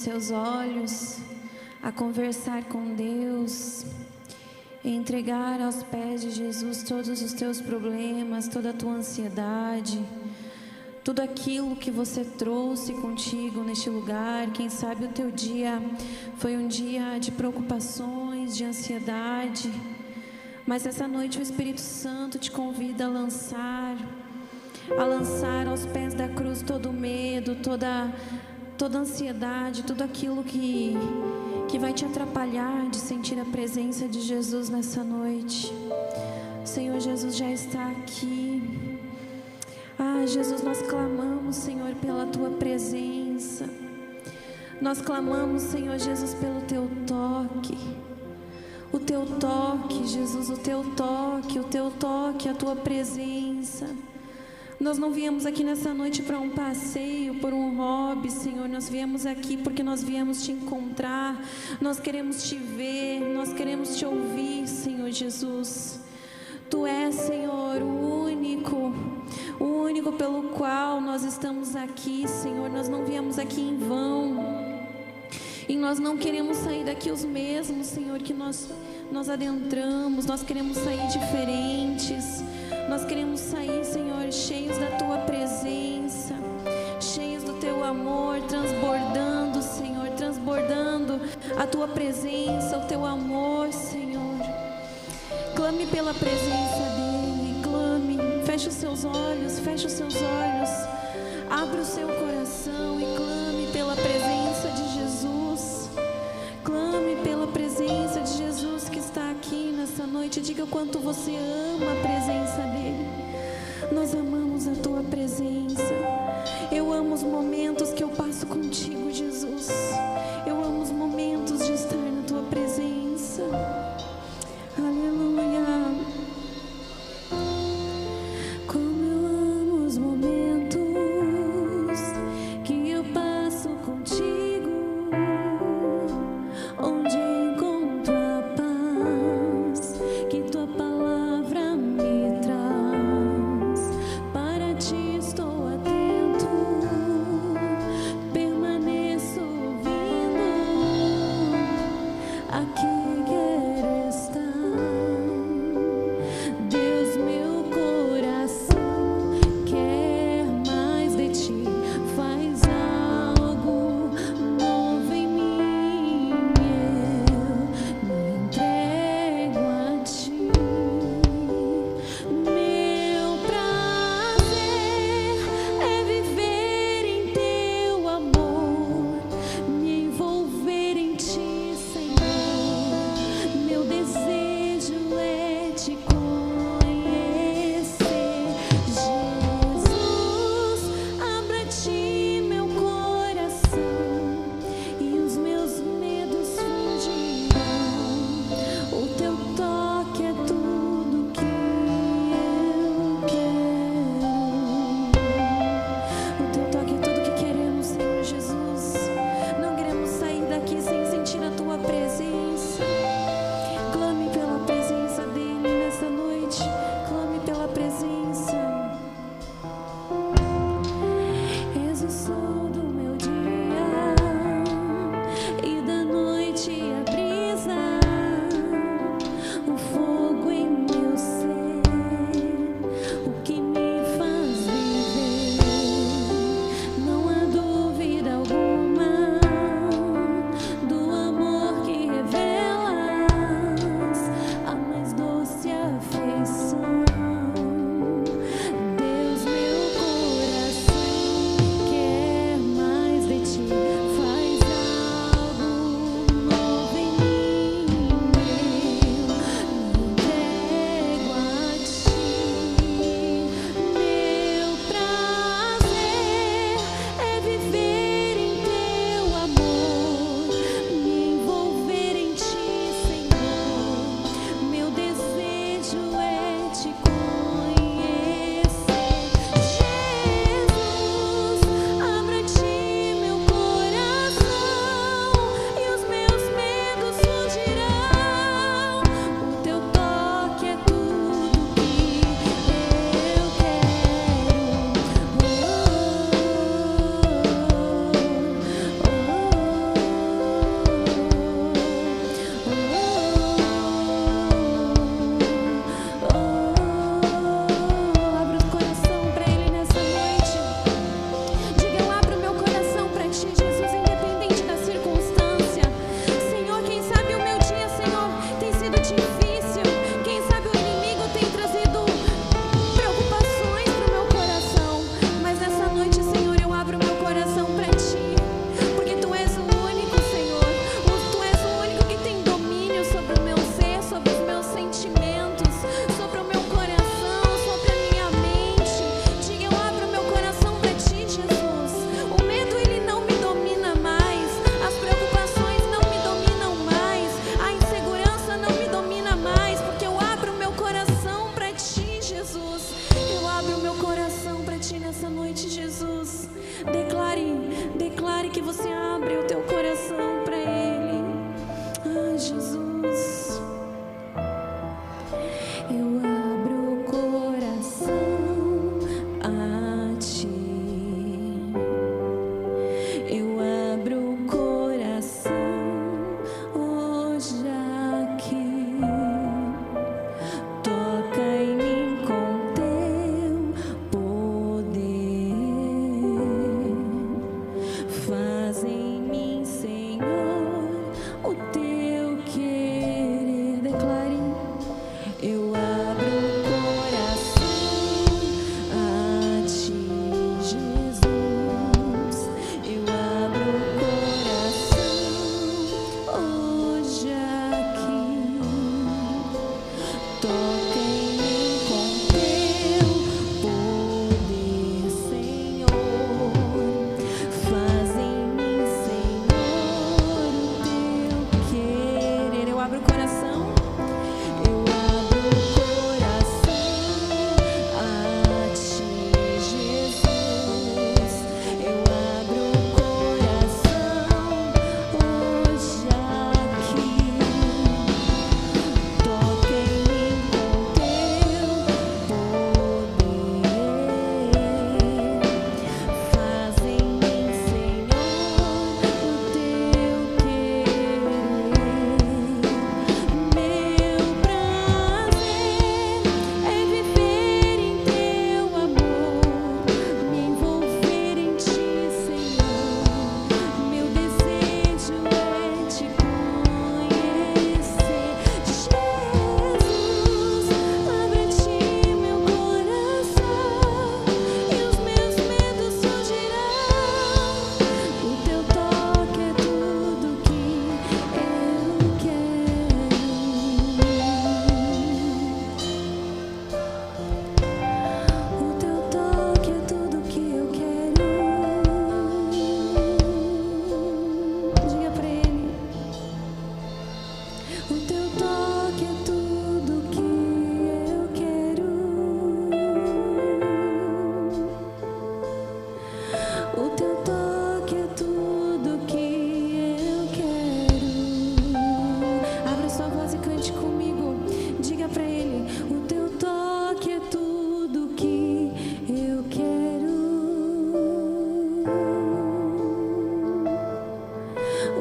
seus olhos, a conversar com Deus, entregar aos pés de Jesus todos os teus problemas, toda a tua ansiedade, tudo aquilo que você trouxe contigo neste lugar. Quem sabe o teu dia foi um dia de preocupações, de ansiedade, mas essa noite o Espírito Santo te convida a lançar aos pés da cruz todo o medo, toda ansiedade, tudo aquilo que vai te atrapalhar de sentir a presença de Jesus nessa noite. O Senhor Jesus já está aqui. Jesus, nós clamamos, Senhor, pela Tua presença. Nós clamamos, Senhor Jesus, pelo Teu toque. O Teu toque, Jesus, o Teu toque, a Tua presença. Nós não viemos aqui nessa noite para um passeio, por um hobby, Senhor. Nós viemos aqui porque nós viemos Te encontrar. Nós queremos Te ver, nós queremos Te ouvir, Senhor Jesus. Tu és, Senhor, o único pelo qual nós estamos aqui, Senhor. Nós não viemos aqui em vão. E nós não queremos sair daqui os mesmos, Senhor, que nós adentramos. Nós queremos sair diferentes. Nós queremos sair, Senhor, cheios da Tua presença, cheios do Teu amor, transbordando, Senhor, transbordando a Tua presença, o Teu amor, Senhor. Clame pela presença dEle, clame. Feche os seus olhos, abra o seu coração e clame pela presença de Jesus. Clame pela presença de Jesus que está aqui nessa noite. Diga o quanto você ama a presença dEle. Nós amamos a Tua presença. Eu amo os momentos que eu passo contigo, Jesus. Eu amo os momentos de estar na Tua presença. Aleluia. Como eu amo os momentos que eu passo contigo, onde encontro a paz que Tua palavra me traz. Para Ti estou atento.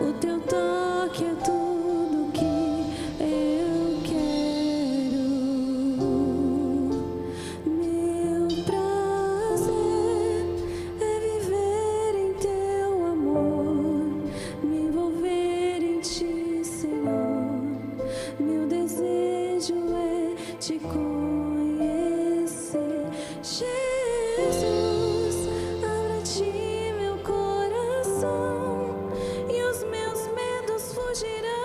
O teu toque é tudo que eu quero. Meu prazer é viver em teu amor, me envolver em ti, Senhor. Meu desejo é te conhecer, Jesus. Abra a ti meu coração e os meus medos fugirão.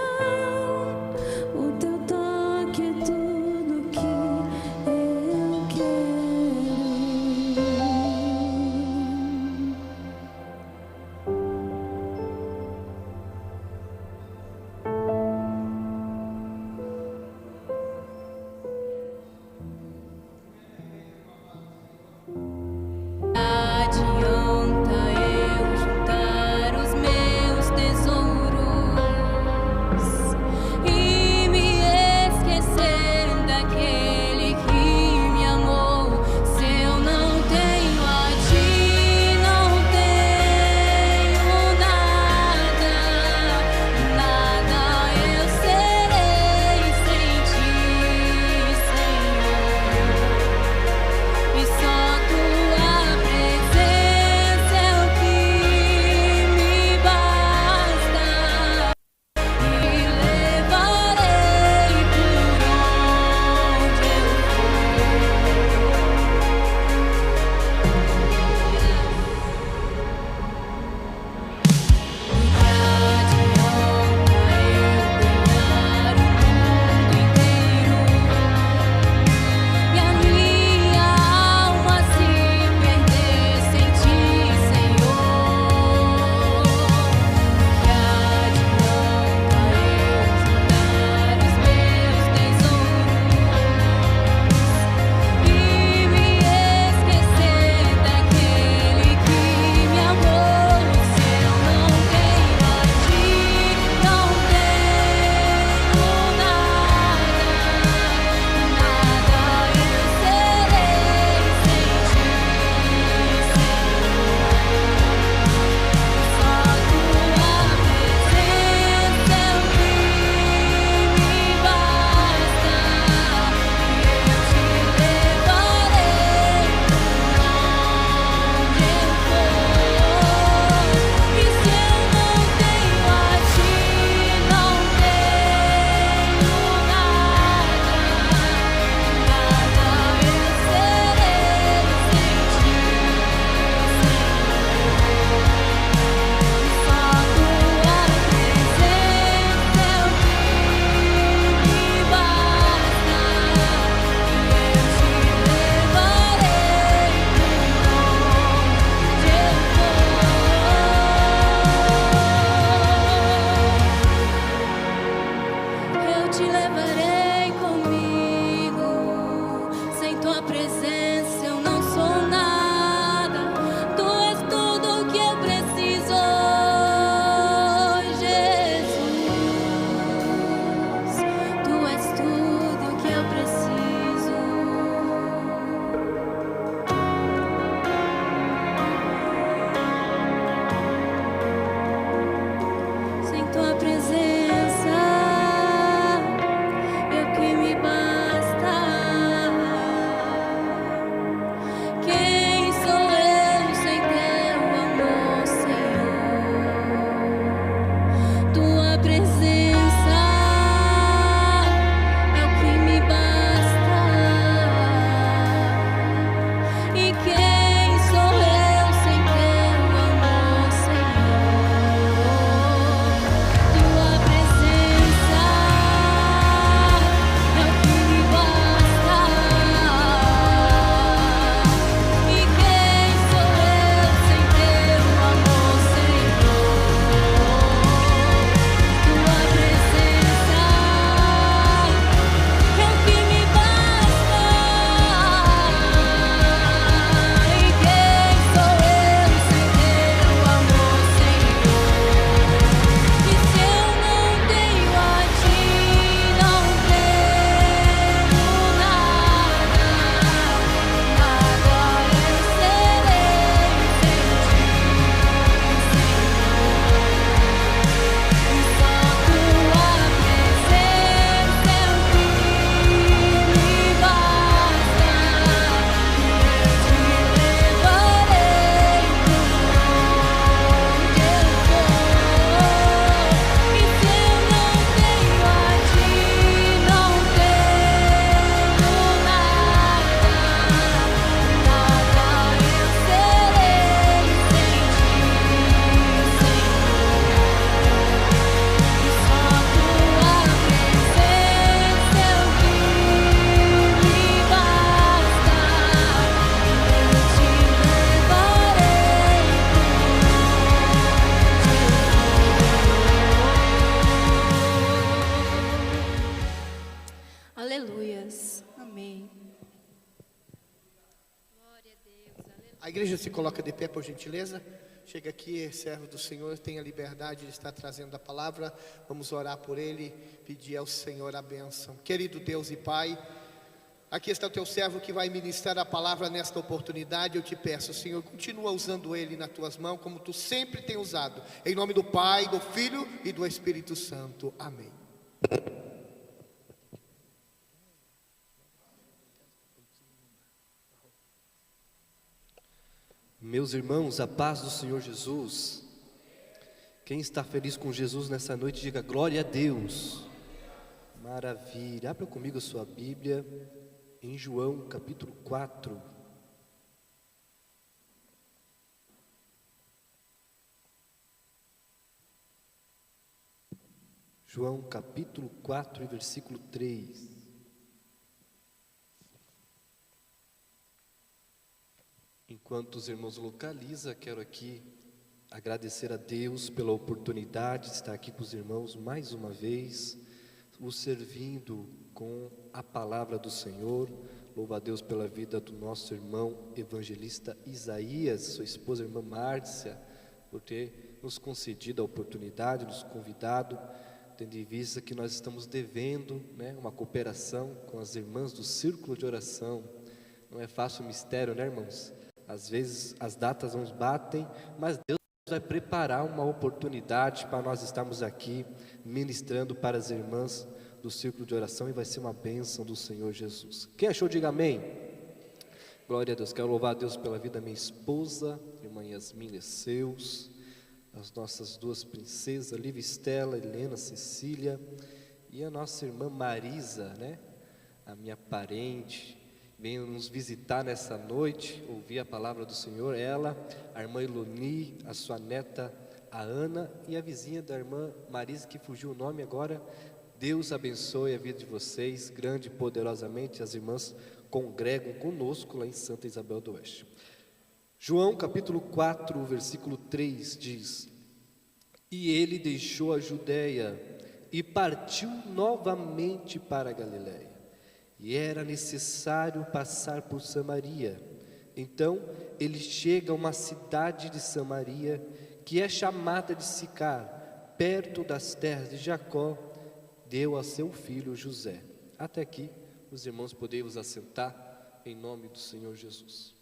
Amém. A igreja se coloca de pé, por gentileza. Chega aqui, servo do Senhor, tenha liberdade de estar trazendo a palavra. Vamos orar por ele, pedir ao Senhor a bênção. Querido Deus e Pai, aqui está o teu servo que vai ministrar a palavra nesta oportunidade. Eu te peço, Senhor, continua usando ele nas tuas mãos, como tu sempre tem usado. Em nome do Pai, do Filho e do Espírito Santo. Amém. Meus irmãos, a paz do Senhor Jesus. Quem está feliz com Jesus nessa noite, diga glória a Deus. Maravilha. Abra comigo a sua Bíblia em João capítulo 4. João capítulo 4 e versículo 3. Enquanto os irmãos localizam, quero aqui agradecer a Deus pela oportunidade de estar aqui com os irmãos mais uma vez, os servindo com a palavra do Senhor. Louvo a Deus pela vida do nosso irmão evangelista Isaías, sua esposa, a irmã Márcia, por ter nos concedido a oportunidade, nos convidado, tendo em vista que nós estamos devendo, uma cooperação com as irmãs do Círculo de Oração. Não é fácil o mistério, irmãos? Às vezes as datas não batem, mas Deus vai preparar uma oportunidade para nós estarmos aqui ministrando para as irmãs do Círculo de Oração, e vai ser uma bênção do Senhor Jesus. Quem achou, diga amém. Glória a Deus. Quero louvar a Deus pela vida da minha esposa, irmã Yasmin Seus, as nossas duas princesas, Lívia Estela, Helena Cecília, e a nossa irmã Marisa, a minha parente, veio nos visitar nessa noite, ouvir a palavra do Senhor. Ela, a irmã Eloni, a sua neta, a Ana, e a vizinha da irmã Marisa, que fugiu o nome agora. Deus abençoe a vida de vocês, grande e poderosamente. As irmãs congregam conosco lá em Santa Isabel do Oeste. João capítulo 4, versículo 3 diz: E ele deixou a Judéia e partiu novamente para a Galiléia. E era necessário passar por Samaria. Então ele chega a uma cidade de Samaria, que é chamada de Sicar, perto das terras de Jacó. Deu a seu filho José. Até aqui, os irmãos podem vos assentar, em nome do Senhor Jesus.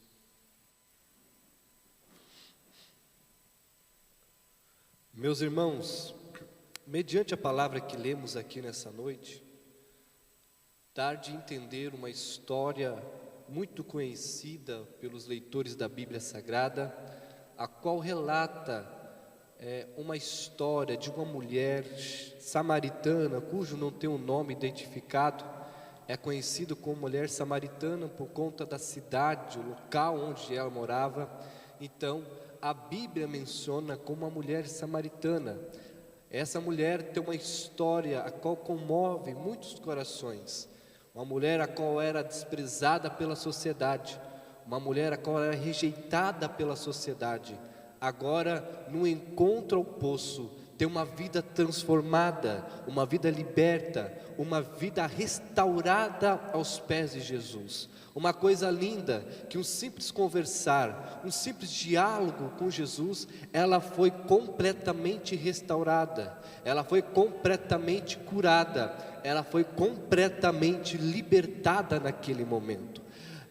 Meus irmãos, mediante a palavra que lemos aqui nessa noite, dar de entender uma história muito conhecida pelos leitores da Bíblia Sagrada, a qual relata uma história de uma mulher samaritana, cujo não tem um nome identificado, é conhecido como mulher samaritana por conta da cidade, o local onde ela morava. Então, a Bíblia menciona como uma mulher samaritana. Essa mulher tem uma história a qual comove muitos corações. Uma mulher a qual era desprezada pela sociedade, uma mulher a qual era rejeitada pela sociedade. Agora, no encontro ao poço, tem uma vida transformada, uma vida liberta, uma vida restaurada aos pés de Jesus. Uma coisa linda, que um simples conversar, um simples diálogo com Jesus, ela foi completamente restaurada, ela foi completamente curada, ela foi completamente libertada naquele momento.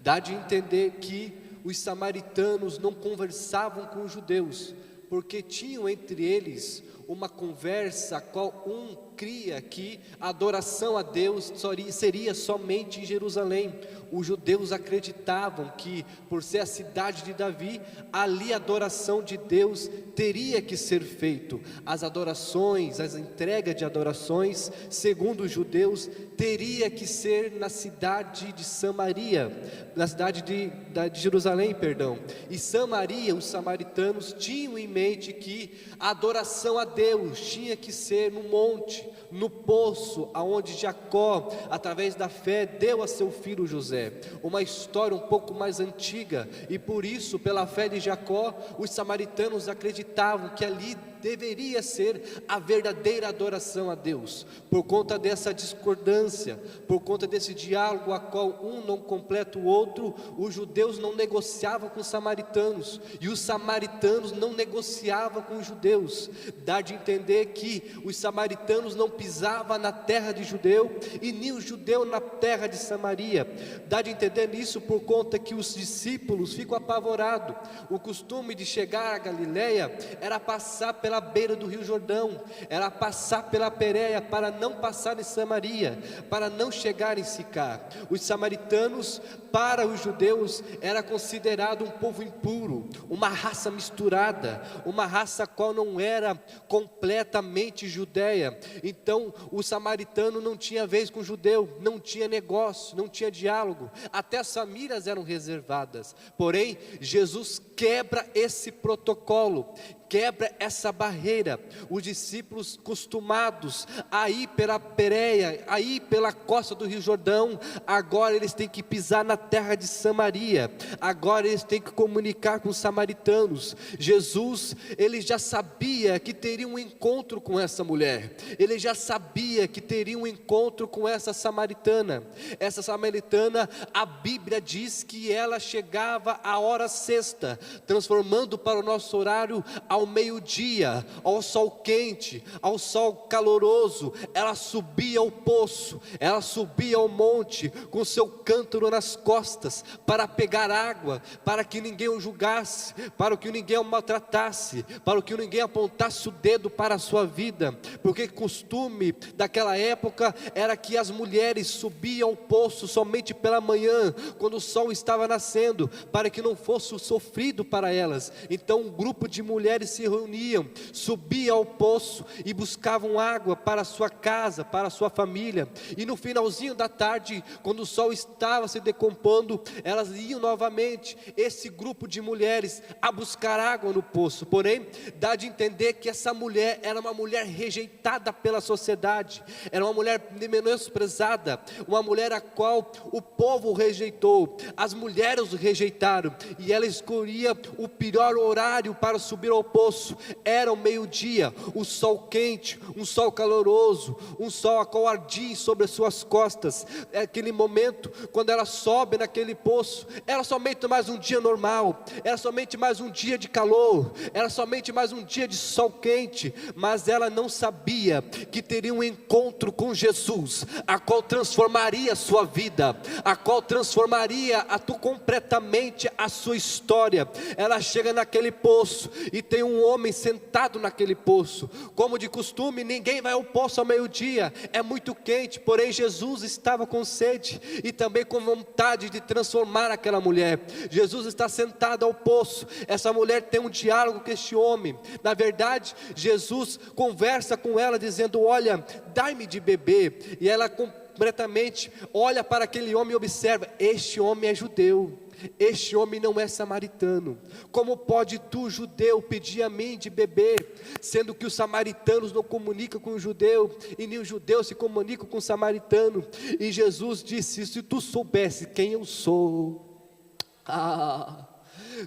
Dá de entender que os samaritanos não conversavam com os judeus, porque tinham entre eles uma conversa a qual um cria que a adoração a Deus seria somente em Jerusalém. Os judeus acreditavam que, por ser a cidade de Davi, ali a adoração de Deus teria que ser feito. As adorações, as entregas de adorações, segundo os judeus, teria que ser na cidade de Samaria, na cidade de Jerusalém, perdão. E Samaria, os samaritanos tinham em mente que a adoração a Deus tinha que ser no monte, no poço, aonde Jacó, através da fé, deu a seu filho José. Uma história um pouco mais antiga, e por isso, pela fé de Jacó, os samaritanos acreditavam que ali deveria ser a verdadeira adoração a Deus. Por conta dessa discordância, por conta desse diálogo a qual um não completa o outro, os judeus não negociavam com os samaritanos, e os samaritanos não negociavam com os judeus. Dá de entender que os samaritanos não pisavam na terra de judeu, e nem o judeu na terra de Samaria. Dá de entender nisso por conta que os discípulos ficam apavorados. O costume de chegar a Galileia era passar pela beira do rio Jordão, era passar pela Pérea, para não passar em Samaria, para não chegar em Sicar. Os samaritanos, para os judeus, era considerado um povo impuro, uma raça misturada, uma raça qual não era completamente judeia. Então o samaritano não tinha vez com o judeu, não tinha negócio, não tinha diálogo, até as famílias eram reservadas. Porém, Jesus quebra esse protocolo, quebra essa barreira. Os discípulos costumados a ir pela Pérea, a ir pela costa do Rio Jordão, agora eles têm que pisar na terra de Samaria, agora eles têm que comunicar com os samaritanos. Jesus, ele já sabia que teria um encontro com essa mulher, ele já sabia que teria um encontro com essa samaritana. Essa samaritana, a Bíblia diz que ela chegava à hora sexta, transformando para o nosso horário ao meio-dia, ao sol quente, ao sol caloroso. Ela subia ao poço, ela subia ao monte com seu cântaro nas costas, para pegar água, para que ninguém o julgasse, para que ninguém o maltratasse, para que ninguém apontasse o dedo para a sua vida, porque costume daquela época era que as mulheres subiam ao poço somente pela manhã, quando o sol estava nascendo, para que não fosse sofrido para elas. Então um grupo de mulheres se reuniam, subiam ao poço e buscavam água para a sua casa, para a sua família, e no finalzinho da tarde, quando o sol estava se decompondo, elas iam novamente, esse grupo de mulheres, a buscar água no poço. Porém, dá de entender que essa mulher era uma mulher rejeitada pela sociedade, era uma mulher menosprezada, uma mulher a qual o povo rejeitou, as mulheres o rejeitaram, e ela escolhia o pior horário para subir ao poço. Era o meio-dia, o sol quente, um sol caloroso, um sol a qual ardia sobre as suas costas. É aquele momento, quando ela sobe naquele poço, era somente mais um dia normal, era somente mais um dia de calor, era somente mais um dia de sol quente, mas ela não sabia que teria um encontro com Jesus, a qual transformaria a sua vida, a qual transformaria completamente a sua história. Ela chega naquele poço e tem um homem sentado naquele poço. Como de costume, ninguém vai ao poço ao meio-dia, é muito quente, porém Jesus estava com sede e também com vontade de transformar aquela mulher. Jesus está sentado ao poço, essa mulher tem um diálogo com este homem. Na verdade, Jesus conversa com ela dizendo: olha, dai-me de beber. E ela completamente olha para aquele homem e observa: este homem é judeu, este homem não é samaritano. Como pode tu, judeu, pedir a mim de beber, sendo que os samaritanos não comunicam com o judeu, e nem o judeu se comunica com o samaritano? E Jesus disse: se tu soubesse quem eu sou,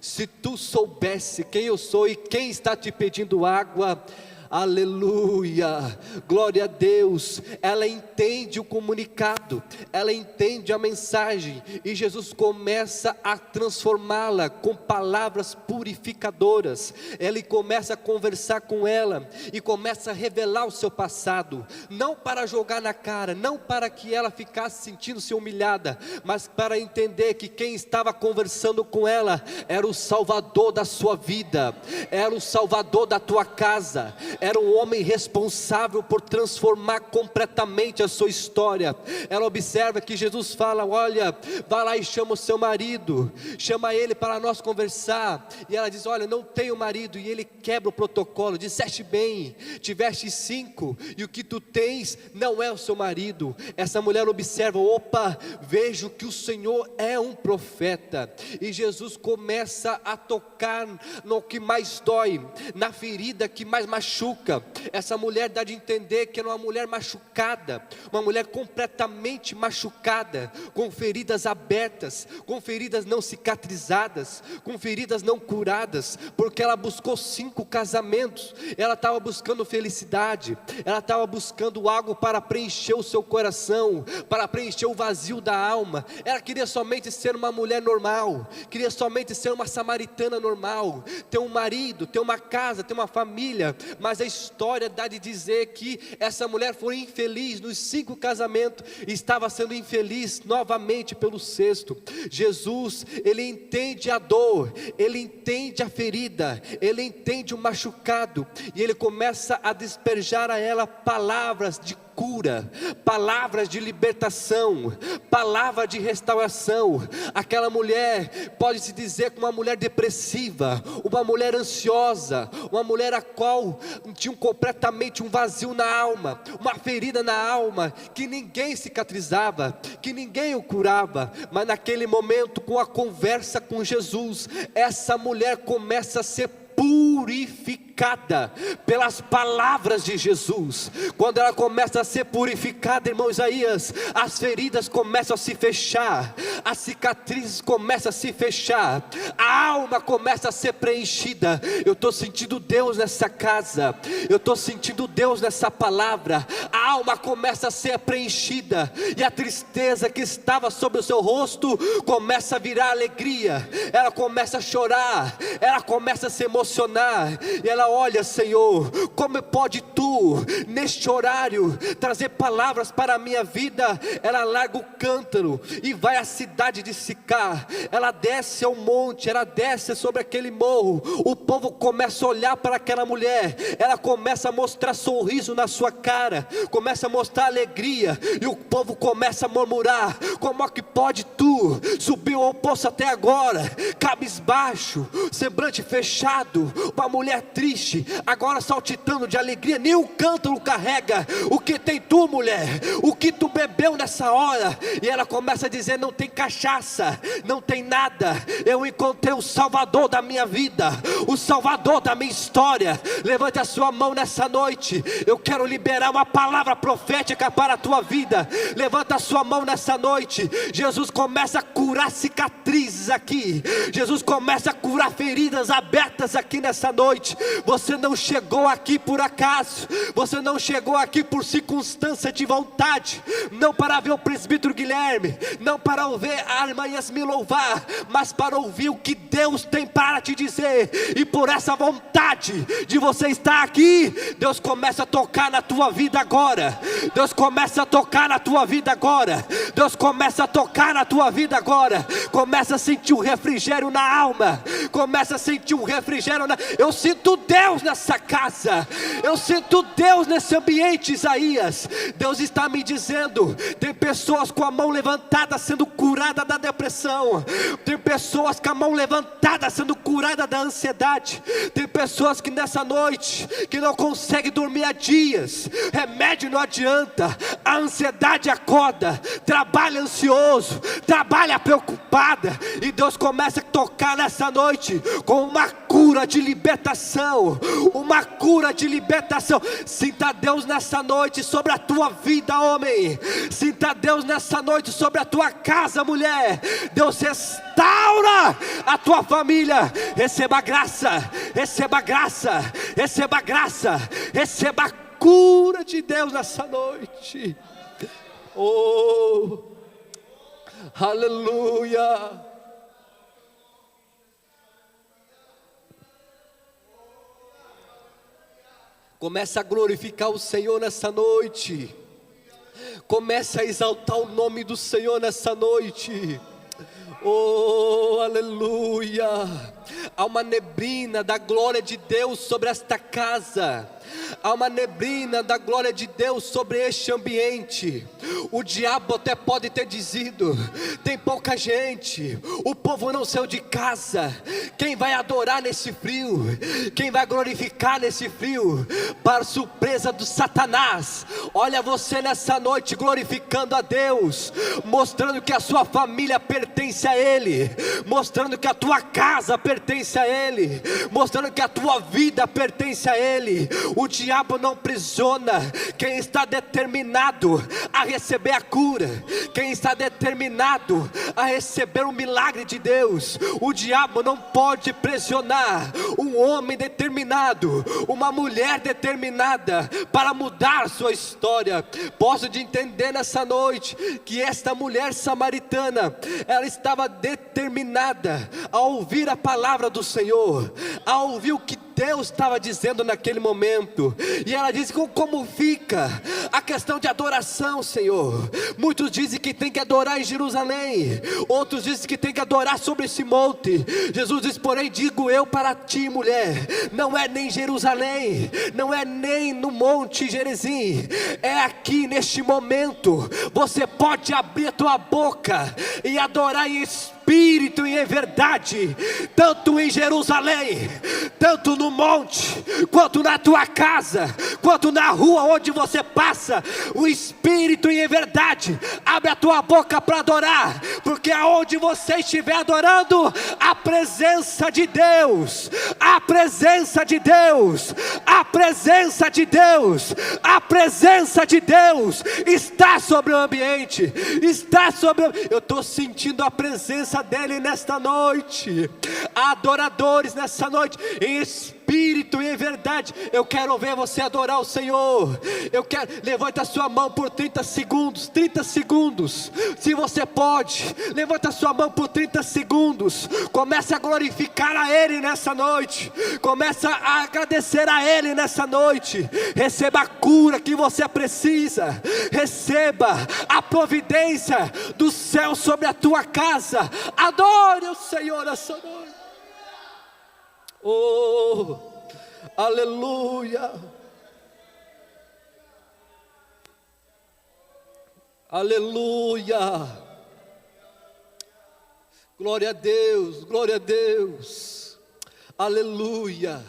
se tu soubesse quem eu sou e quem está te pedindo água, aleluia, glória a Deus. Ela entende o comunicado, ela entende a mensagem, e Jesus começa a transformá-la com palavras purificadoras. Ele começa a conversar com ela e começa a revelar o seu passado, não para jogar na cara, não para que ela ficasse sentindo-se humilhada, mas para entender que quem estava conversando com ela era o Salvador da sua vida, era o Salvador da tua casa, era um homem responsável por transformar completamente a sua história. Ela observa que Jesus fala: olha, vai lá e chama o seu marido, chama ele para nós conversar. E ela diz: olha, não tenho marido. E ele quebra o protocolo: disseste bem, tiveste 5, e o que tu tens não é o seu marido. Essa mulher observa: opa, vejo que o Senhor é um profeta. E Jesus começa a tocar no que mais dói, na ferida que mais machuca, machuca. Essa mulher dá de entender que era uma mulher machucada, uma mulher completamente machucada, com feridas abertas, com feridas não cicatrizadas, com feridas não curadas, porque ela buscou 5 casamentos, ela estava buscando felicidade, ela estava buscando algo para preencher o seu coração, para preencher o vazio da alma. Ela queria somente ser uma mulher normal, queria somente ser uma samaritana normal, ter um marido, ter uma casa, ter uma família, mas a história dá de dizer que essa mulher foi infeliz nos 5 casamentos, e estava sendo infeliz novamente pelo 6º. Jesus, Ele entende a dor, Ele entende a ferida, Ele entende o machucado, e Ele começa a despejar a ela palavras de cura, palavras de libertação, palavra de restauração. Aquela mulher pode-se dizer que uma mulher depressiva, uma mulher ansiosa, uma mulher a qual tinha completamente um vazio na alma, uma ferida na alma, que ninguém cicatrizava, que ninguém o curava. Mas naquele momento, com a conversa com Jesus, essa mulher começa a ser purificada pelas palavras de Jesus. Quando ela começa a ser purificada, irmão Isaías, as feridas começam a se fechar, as cicatrizes começam a se fechar, a alma começa a ser preenchida. Eu estou sentindo Deus nessa casa, eu estou sentindo Deus nessa palavra. A alma começa a ser preenchida, e a tristeza que estava sobre o seu rosto começa a virar alegria. Ela começa a chorar, ela começa a se emocionar, e ela olha: Senhor, como pode tu neste horário trazer palavras para a minha vida? Ela larga o cântaro e vai à cidade de Sicar. Ela desce ao monte, ela desce sobre aquele morro. O povo começa a olhar para aquela mulher, ela começa a mostrar sorriso na sua cara, começa a mostrar alegria, e o povo começa a murmurar: como é que pode tu subir ao poço até agora, cabisbaixo, semblante fechado, uma mulher triste, agora saltitando de alegria, nem o cântaro carrega. O que tem tu, mulher? O que tu bebeu nessa hora? E ela começa a dizer: não tem cachaça, não tem nada, eu encontrei o Salvador da minha vida, o Salvador da minha história. Levante a sua mão nessa noite, eu quero liberar uma palavra profética para a tua vida. Levanta a sua mão nessa noite. Jesus começa a curar cicatrizes aqui, Jesus começa a curar feridas abertas aqui nessa noite. Você não chegou aqui por acaso, você não chegou aqui por circunstância de vontade, não para ver o presbítero Guilherme, não para ouvir a irmã Yasmin louvar, mas para ouvir o que Deus tem para te dizer. E por essa vontade de você estar aqui, Deus começa a tocar na tua vida agora. Deus começa a tocar na tua vida agora. Deus começa a tocar na tua vida agora. Começa a sentir um refrigério na alma, começa a sentir um refrigério na... Eu sinto Deus nessa casa, eu sinto Deus nesse ambiente, Isaías. Deus está me dizendo: tem pessoas com a mão levantada sendo curada da depressão, tem pessoas com a mão levantada sendo curada da ansiedade, tem pessoas que nessa noite que não conseguem dormir há dias, remédio não adianta, a ansiedade acorda, trabalha ansioso, trabalha preocupada, e Deus começa a tocar nessa noite com uma cura de libertação, uma cura de libertação. Sinta Deus nessa noite sobre a tua vida, homem. Sinta Deus nessa noite sobre a tua casa, mulher. Deus restaura a tua família. Receba graça, receba graça, receba graça, receba a cura de Deus nessa noite. Oh, aleluia. Começa a glorificar o Senhor nessa noite. Começa a exaltar o nome do Senhor nessa noite. Oh, aleluia. Há uma neblina da glória de Deus sobre esta casa. Há uma neblina da glória de Deus sobre este ambiente. O diabo até pode ter dizido: tem pouca gente, o povo não saiu de casa. Quem vai adorar nesse frio? Quem vai glorificar nesse frio? Para surpresa do Satanás, olha você nessa noite glorificando a Deus, mostrando que a sua família pertence a Ele, mostrando que a tua casa pertence a Ele, mostrando que a tua vida pertence a Ele. O diabo não aprisiona quem está determinado a receber a cura, quem está determinado a receber o milagre de Deus. O diabo não pode pressionar um homem determinado, uma mulher determinada para mudar sua história. Posso te entender nessa noite que esta mulher samaritana, ela estava determinada a ouvir a palavra do Senhor, a ouvir o que Deus estava dizendo naquele momento. E ela disse: como fica a questão de adoração, Senhor? Muitos dizem que tem que adorar em Jerusalém, outros dizem que tem que adorar sobre esse monte. Jesus diz: porém digo eu para ti, mulher, não é nem Jerusalém, não é nem no monte Gerizim, é aqui neste momento. Você pode abrir a tua boca e adorar em espírito e em verdade, tanto em Jerusalém, tanto no monte, quanto na tua casa, quanto na rua onde você passa. O espírito e em verdade, abre a tua boca para adorar, porque aonde você estiver adorando, a presença de Deus, a presença de Deus, a presença de Deus, a presença de Deus está sobre o ambiente, está sobre. Eu estou sentindo a presença dele nesta noite. Adoradores nessa noite, em espírito e em verdade. Eu quero ver você adorar o Senhor. Eu quero, levanta a sua mão por 30 segundos, 30 segundos, se você pode, levanta a sua mão por 30 segundos, comece a glorificar a Ele nessa noite, comece a agradecer a Ele nessa noite. Receba a cura que você precisa, receba a providência do céu sobre a tua casa. Adore o Senhor nessa noite. Oh, aleluia, aleluia, glória a Deus, glória a Deus, aleluia.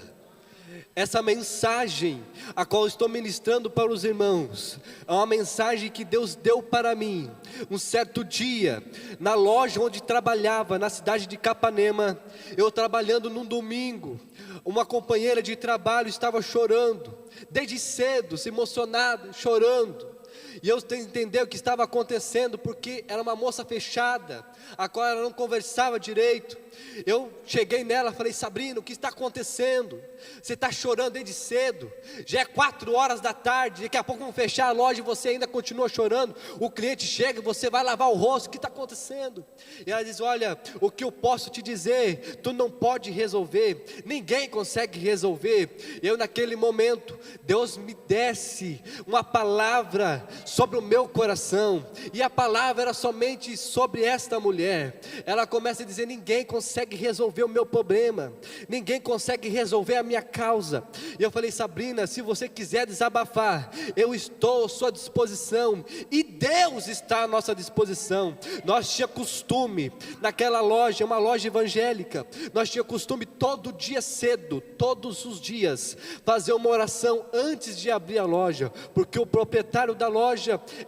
Essa mensagem a qual estou ministrando para os irmãos é uma mensagem que Deus deu para mim. Um certo dia, na loja onde trabalhava, na cidade de Capanema, eu trabalhando num domingo, uma companheira de trabalho estava chorando, desde cedo, se emocionada, chorando. E eu entendi o que estava acontecendo, porque era uma moça fechada, a qual ela não conversava direito. Eu cheguei nela e falei: Sabrina, o que está acontecendo? Você está chorando desde cedo, já é 4 horas da tarde, daqui a pouco vão fechar a loja e você ainda continua chorando. O cliente chega e você vai lavar o rosto, o que está acontecendo? E ela diz: olha, o que eu posso te dizer, tu não pode resolver, ninguém consegue resolver. Eu naquele momento, Deus me desse uma palavra sobre o meu coração, e a palavra era somente sobre esta mulher. Ela começa a dizer: ninguém consegue resolver o meu problema, ninguém consegue resolver a minha causa. E eu falei: Sabrina, se você quiser desabafar, eu estou à sua disposição, e Deus está à nossa disposição. Nós tinha costume, naquela loja, uma loja evangélica, nós tinha costume todo dia cedo, todos os dias, fazer uma oração antes de abrir a loja, porque o proprietário da loja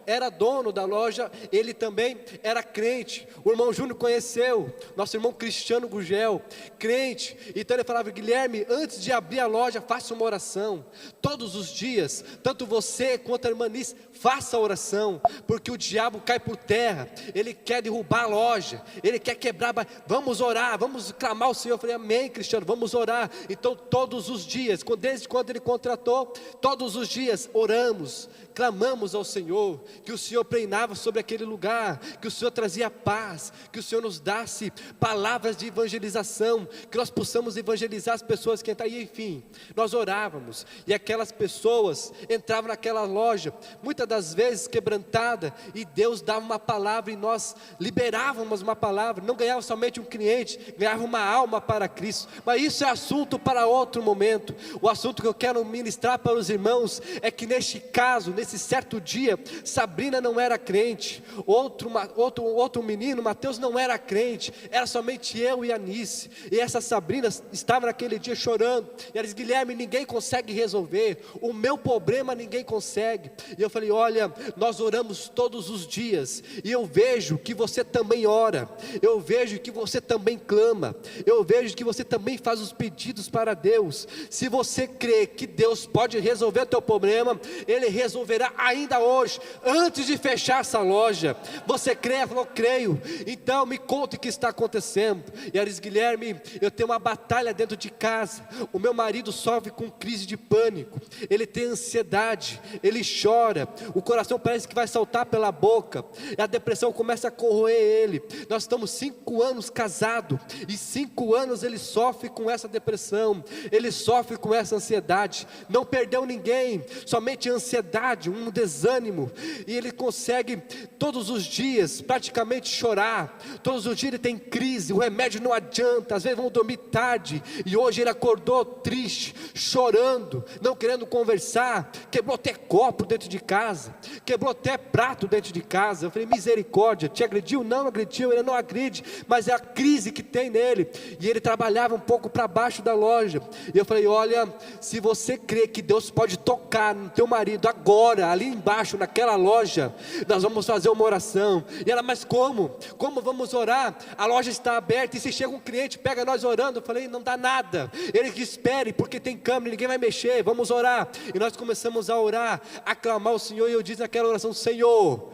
era dono da loja, ele também era crente. O irmão Júnior conheceu, nosso irmão Cristiano Gugel, crente. Então ele falava: Guilherme, antes de abrir a loja, faça uma oração, todos os dias, tanto você quanto a irmã Nice, faça a oração, porque o diabo cai por terra, ele quer derrubar a loja, ele quer quebrar. Vamos orar, vamos clamar ao Senhor. Eu falei: amém, Cristiano, vamos orar. Então todos os dias, desde quando ele contratou, todos os dias oramos, clamamos ao Senhor, que o Senhor reinava sobre aquele lugar, que o Senhor trazia paz, que o Senhor nos desse palavras de evangelização, que nós possamos evangelizar as pessoas que entram. E enfim, nós orávamos, e aquelas pessoas entravam naquela loja, muitas das vezes quebrantada, e Deus dava uma palavra, e nós liberávamos uma palavra. Não ganhava somente um cliente, ganhava uma alma para Cristo. Mas isso é assunto para outro momento. O assunto que eu quero ministrar para os irmãos é que neste caso, nesse certo certo dia, Sabrina não era crente, outro menino, Mateus, não era crente, era somente eu e a Anice. E essa Sabrina estava naquele dia chorando, e ela disse: Guilherme, ninguém consegue resolver, o meu problema ninguém consegue. E eu falei: olha, nós oramos todos os dias, e eu vejo que você também ora, eu vejo que você também clama, eu vejo que você também faz os pedidos para Deus. Se você crê que Deus pode resolver o teu problema, Ele resolverá ainda hoje, antes de fechar essa loja. Você crê? Ela falou: creio. Então me conte o que está acontecendo. E ela disse: Guilherme, eu tenho uma batalha dentro de casa, o meu marido sofre com crise de pânico, ele tem ansiedade, ele chora, o coração parece que vai saltar pela boca, e a depressão começa a corroer ele. Nós estamos 5 anos casados, e 5 anos ele sofre com essa depressão, ele sofre com essa ansiedade, não perdeu ninguém, somente ansiedade, um desânimo, e ele consegue todos os dias praticamente chorar, todos os dias ele tem crise, o remédio não adianta, às vezes vão dormir tarde, e hoje ele acordou triste, chorando, não querendo conversar, quebrou até copo dentro de casa, quebrou até prato dentro de casa. Eu falei: misericórdia, te agrediu? Não agrediu, ele não agride, mas é a crise que tem nele. E ele trabalhava um pouco para baixo da loja, e eu falei: olha, se você crê que Deus pode tocar no teu marido agora, ali embaixo naquela loja, nós vamos fazer uma oração. E ela: mas como vamos orar? A loja está aberta, e se chega um cliente, pega nós orando. Eu falei: não dá nada, ele que espere, porque tem câmera, ninguém vai mexer, vamos orar. E nós começamos a orar, a clamar ao Senhor, e eu disse naquela oração: Senhor,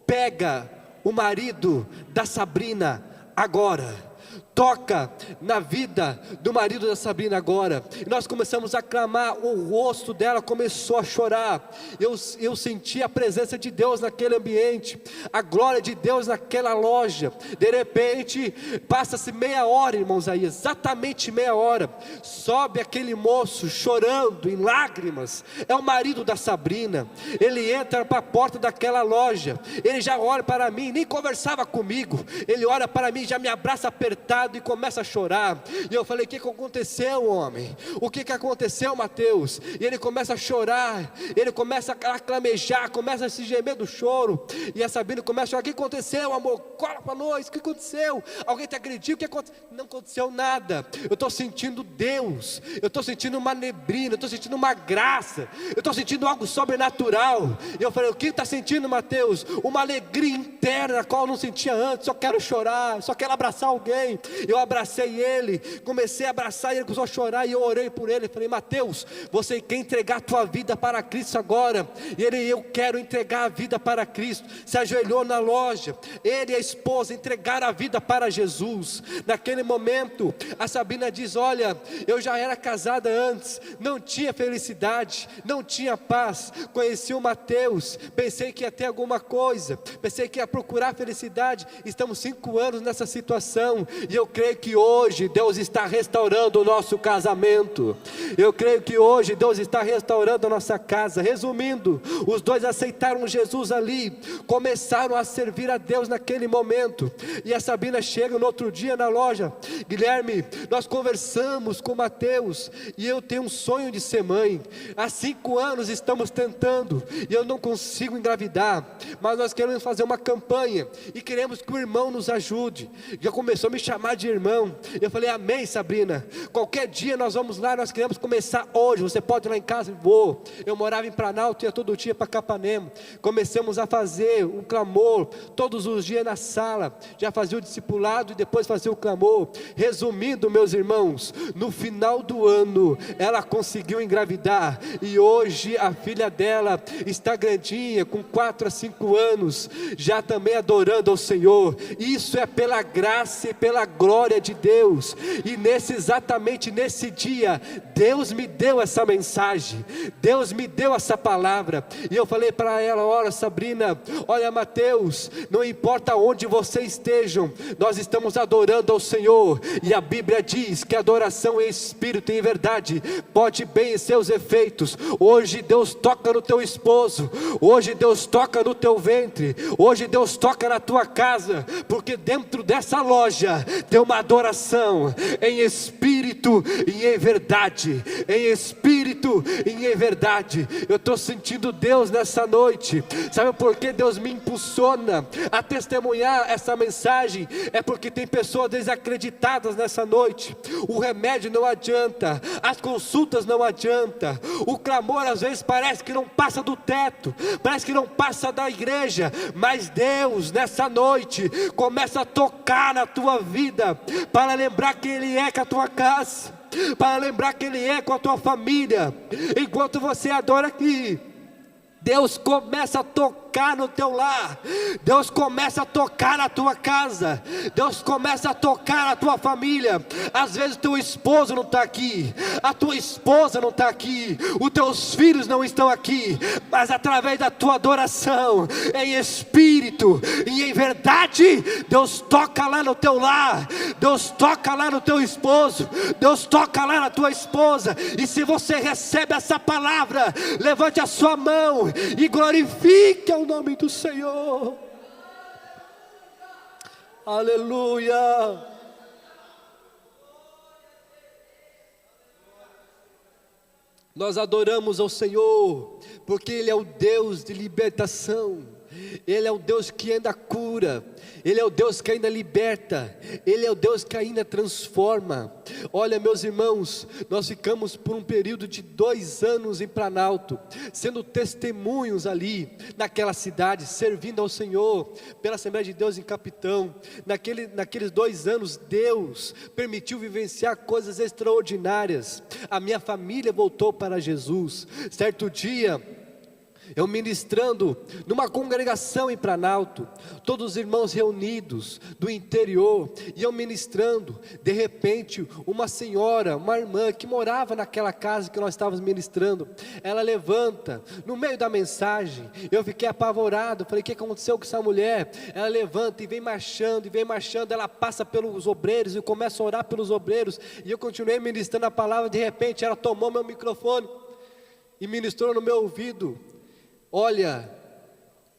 pega o marido da Sabrina agora, toca na vida do marido da Sabrina agora. E nós começamos a clamar, o rosto dela começou a chorar, eu senti a presença de Deus naquele ambiente, a glória de Deus naquela loja. De repente, passa-se meia hora, irmãos, aí, exatamente meia hora, sobe aquele moço chorando em lágrimas, é o marido da Sabrina. Ele entra para a porta daquela loja, ele já olha para mim, nem conversava comigo, ele olha para mim, já me abraça apertado e começa a chorar. E eu falei: o que aconteceu, homem? O que aconteceu, Mateus? E ele começa a chorar, ele começa a clamejar, começa a se gemer do choro. E a Sabrina começa a chorar: o que aconteceu, amor? Cola para nós, o que aconteceu? Alguém te agrediu? O que aconteceu? Não aconteceu nada, eu estou sentindo Deus, eu estou sentindo uma neblina, eu estou sentindo uma graça, eu estou sentindo algo sobrenatural. E eu falei: o que está sentindo, Mateus? Uma alegria interna, a qual eu não sentia antes. Só quero chorar, só quero abraçar alguém. Eu abracei ele, comecei a abraçar, e ele começou a chorar, e eu orei por ele. Falei: Mateus, você quer entregar a tua vida para Cristo agora? E ele: eu quero entregar a vida para Cristo. Se ajoelhou na loja, ele e a esposa entregaram a vida para Jesus. Naquele momento, a Sabrina diz: olha, eu já era casada antes, não tinha felicidade, não tinha paz, conheci o Mateus, pensei que ia ter alguma coisa, pensei que ia procurar felicidade, estamos 5 anos nessa situação, e eu creio que hoje Deus está restaurando o nosso casamento, eu creio que hoje Deus está restaurando a nossa casa. Resumindo, os dois aceitaram Jesus ali, começaram a servir a Deus naquele momento. E a Sabrina chega no outro dia na loja: Guilherme, nós conversamos com Mateus, e eu tenho um sonho de ser mãe, há 5 anos estamos tentando, e eu não consigo engravidar, mas nós queremos fazer uma campanha, e queremos que o irmão nos ajude. Já começou a me chamar de irmão. Eu falei: amém, Sabrina, qualquer dia nós vamos lá, nós queremos começar hoje, você pode ir lá em casa? Vou. Eu morava em Planalto, ia todo dia para Capanema. Começamos a fazer o clamor, todos os dias na sala, já fazia o discipulado e depois fazia o clamor. Resumindo, meus irmãos, no final do ano, ela conseguiu engravidar, e hoje a filha dela está grandinha, com 4 a 5 anos, já também adorando ao Senhor. Isso é pela graça e pela glória de Deus. E exatamente nesse dia, Deus me deu essa mensagem, Deus me deu essa palavra, e eu falei para ela: olha, Sabrina, olha, Mateus, não importa onde vocês estejam, nós estamos adorando ao Senhor, e a Bíblia diz que a adoração em espírito e em verdade pode bem seus efeitos. Hoje Deus toca no teu esposo, hoje Deus toca no teu ventre, hoje Deus toca na tua casa, porque dentro dessa loja tem uma adoração em espírito espírito e em verdade, em espírito e em verdade. Eu estou sentindo Deus nessa noite. Sabe por que Deus me impulsiona a testemunhar essa mensagem? É porque tem pessoas desacreditadas nessa noite. O remédio não adianta, as consultas não adianta, o clamor às vezes parece que não passa do teto, parece que não passa da igreja, mas Deus nessa noite começa a tocar na tua vida, para lembrar quem Ele é com a tua casa, para lembrar quem Ele é com a tua família. Enquanto você adora aqui, Deus começa a tocar no teu lar, Deus começa a tocar na tua casa, Deus começa a tocar na tua família. Às vezes teu esposo não está aqui, a tua esposa não está aqui, os teus filhos não estão aqui, mas através da tua adoração, em espírito e em verdade, Deus toca lá no teu lar, Deus toca lá no teu esposo, Deus toca lá na tua esposa. E se você recebe essa palavra, levante a sua mão e glorifique o nome do Senhor. Aleluia. Nós adoramos ao Senhor, porque Ele é o Deus de libertação, Ele é o Deus que ainda cura, Ele é o Deus que ainda liberta, Ele é o Deus que ainda transforma. Olha, meus irmãos, nós ficamos por um período de 2 anos em Planalto, sendo testemunhos ali, naquela cidade, servindo ao Senhor, pela Assembleia de Deus em Capitão. Naqueles 2 anos, Deus permitiu vivenciar coisas extraordinárias. A minha família voltou para Jesus. Certo dia, eu ministrando numa congregação em Planalto, todos os irmãos reunidos do interior, e eu ministrando, de repente uma senhora, uma irmã que morava naquela casa que nós estávamos ministrando, ela levanta, no meio da mensagem, eu fiquei apavorado, falei: o que aconteceu com essa mulher? Ela levanta e vem marchando, ela passa pelos obreiros e começa a orar pelos obreiros, e eu continuei ministrando a palavra. De repente ela tomou meu microfone e ministrou no meu ouvido: olha,